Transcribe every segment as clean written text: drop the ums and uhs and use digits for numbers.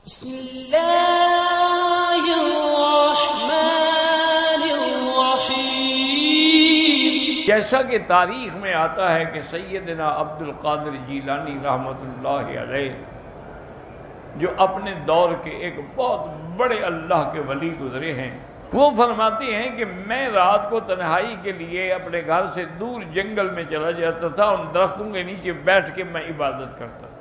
بسم اللہ الرحمن الرحیم۔ جیسا کہ تاریخ میں آتا ہے کہ سیدنا عبد القادر جیلانی رحمۃ اللہ علیہ جو اپنے دور کے ایک بہت بڑے اللہ کے ولی گزرے ہیں، وہ فرماتے ہیں کہ میں رات کو تنہائی کے لیے اپنے گھر سے دور جنگل میں چلا جاتا تھا، ان درختوں کے نیچے بیٹھ کے میں عبادت کرتا تھا۔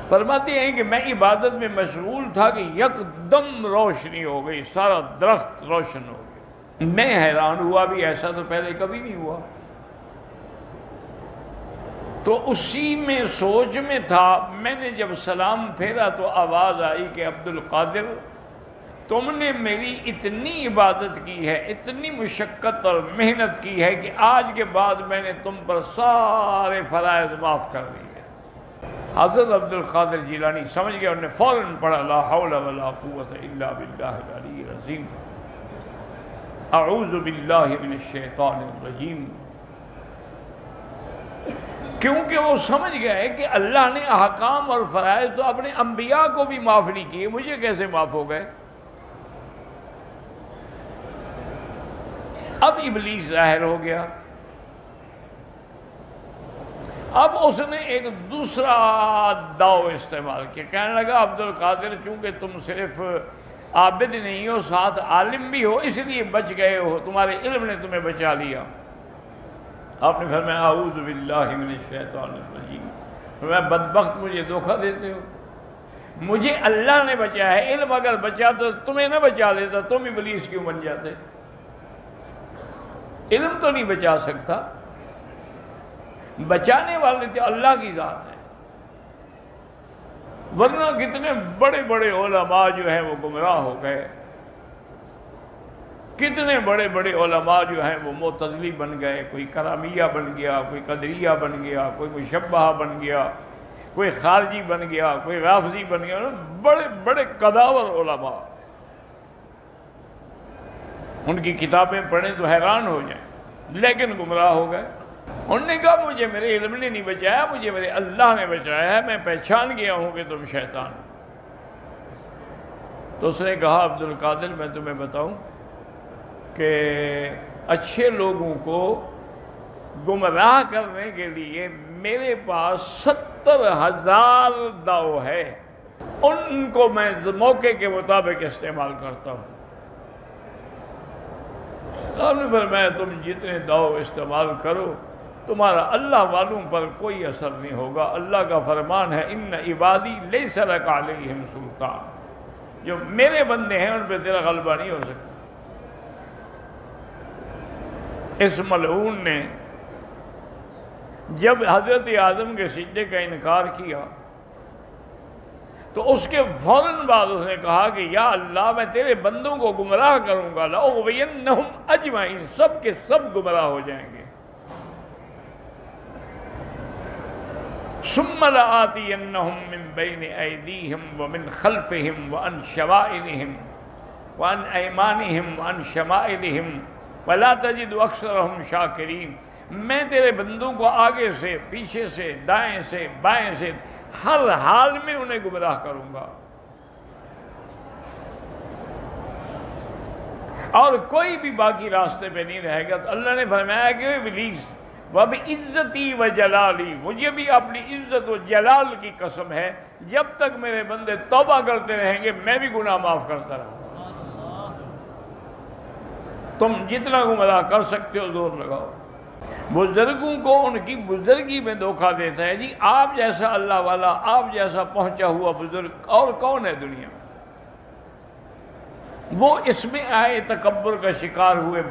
فرماتے ہیں کہ میں عبادت میں مشغول تھا کہ یکدم روشنی ہو گئی، سارا درخت روشن ہو گیا۔ میں حیران ہوا، بھی ایسا تو پہلے کبھی نہیں ہوا۔ تو اسی میں سوچ میں تھا، میں نے جب سلام پھیرا تو آواز آئی کہ عبد القادر، تم نے میری اتنی عبادت کی ہے، اتنی مشقت اور محنت کی ہے کہ آج کے بعد میں نے تم پر سارے فرائض معاف کر دیے۔ حضرت عبد القادر جیلانی سمجھ گیا، انہوں نے فوراً پڑھا لا حول ولا قوت الا باللہ العلی العظیم، اعوذ باللہ من الشیطان الرجیم۔ کیونکہ وہ سمجھ گئے کہ اللہ نے احکام اور فرائض تو اپنے انبیاء کو بھی معاف نہیں کیے، مجھے کیسے معاف ہو گئے؟ اب ابلیس ظاہر ہو گیا۔ اب اس نے ایک دوسرا داؤ استعمال کیا، کہنے لگا عبد القادر چونکہ تم صرف عابد نہیں ہو، ساتھ عالم بھی ہو، اس لیے بچ گئے ہو، تمہارے علم نے تمہیں بچا لیا۔ آپ نے فرمایا اعوذ باللہ من الشیطان الرجیم، فرمایا بدبخت مجھے دھوکہ دیتے ہو، مجھے اللہ نے بچایا ہے، علم اگر بچاتا تمہیں نہ بچا لیتا تم ابلیس کیوں بن جاتے؟ علم تو نہیں بچا سکتا، بچانے والے تو اللہ کی ذات ہے، ورنہ کتنے بڑے بڑے علماء جو ہیں وہ گمراہ ہو گئے، کتنے بڑے بڑے علماء جو ہیں وہ معتزلی بن گئے، کوئی کرامیہ بن گیا، کوئی قدریہ بن گیا، کوئی مشبہہ بن گیا، کوئی خارجی بن گیا، کوئی رافضی بن گیا، بڑے بڑے قداور علماء، ان کی کتابیں پڑھیں تو حیران ہو جائیں، لیکن گمراہ ہو گئے۔ انہوں نے کہا مجھے میرے علم نے نہیں بچایا، مجھے میرے اللہ نے بچایا ہے، میں پہچان گیا ہوں کہ تم شیطان ہو۔ تو اس نے کہا عبد القادر میں تمہیں بتاؤں کہ اچھے لوگوں کو گمراہ کرنے کے لیے میرے پاس 70,000 داؤ ہے، ان کو میں موقع کے مطابق استعمال کرتا ہوں۔ آپ نے فرمایا تم جتنے داؤ استعمال کرو تمہارا اللہ والوں پر کوئی اثر نہیں ہوگا، اللہ کا فرمان ہے ان عبادی لیس لک علیہم سلطان، جو میرے بندے ہیں ان پہ تیرا غلبہ نہیں ہو سکتا۔ اس ملعون نے جب حضرت آدم کے سجدے کا انکار کیا تو اس کے فوراً بعد اس نے کہا کہ یا اللہ میں تیرے بندوں کو گمراہ کروں گا، لأغوینہم اجمعین، سب کے سب گمراہ ہو جائیں گے۔ ثم لآتینہم من بین ایدیہم ومن خلفہم وعن شمائلہم وعن ایمانہم وعن شمائلہم ولا تجد اکثرہم شاکرین، میں تیرے بندوں کو آگے سے، پیچھے سے، دائیں سے، بائیں سے، ہر حال میں انہیں گمراہ کروں گا، اور کوئی بھی باقی راستے پہ نہیں رہے گا۔ تو اللہ نے فرمایا کہ ابلیس وَبِعِزَّتِي وَجَلَالِي، مجھے بھی اپنی عزت و جلال کی قسم ہے، جب تک میرے بندے توبہ کرتے رہیں گے میں بھی گناہ معاف کرتا رہوں گا۔ تم جتنا گمراہ کر سکتے ہو زور لگاؤ۔ بزرگوں کو ان کی بزرگی میں دھوکہ دیتا ہے، جی آپ جیسا اللہ والا، آپ جیسا پہنچا ہوا بزرگ اور کون ہے دنیا میں؟ وہ اس میں آئے تکبر کا شکار ہوئے،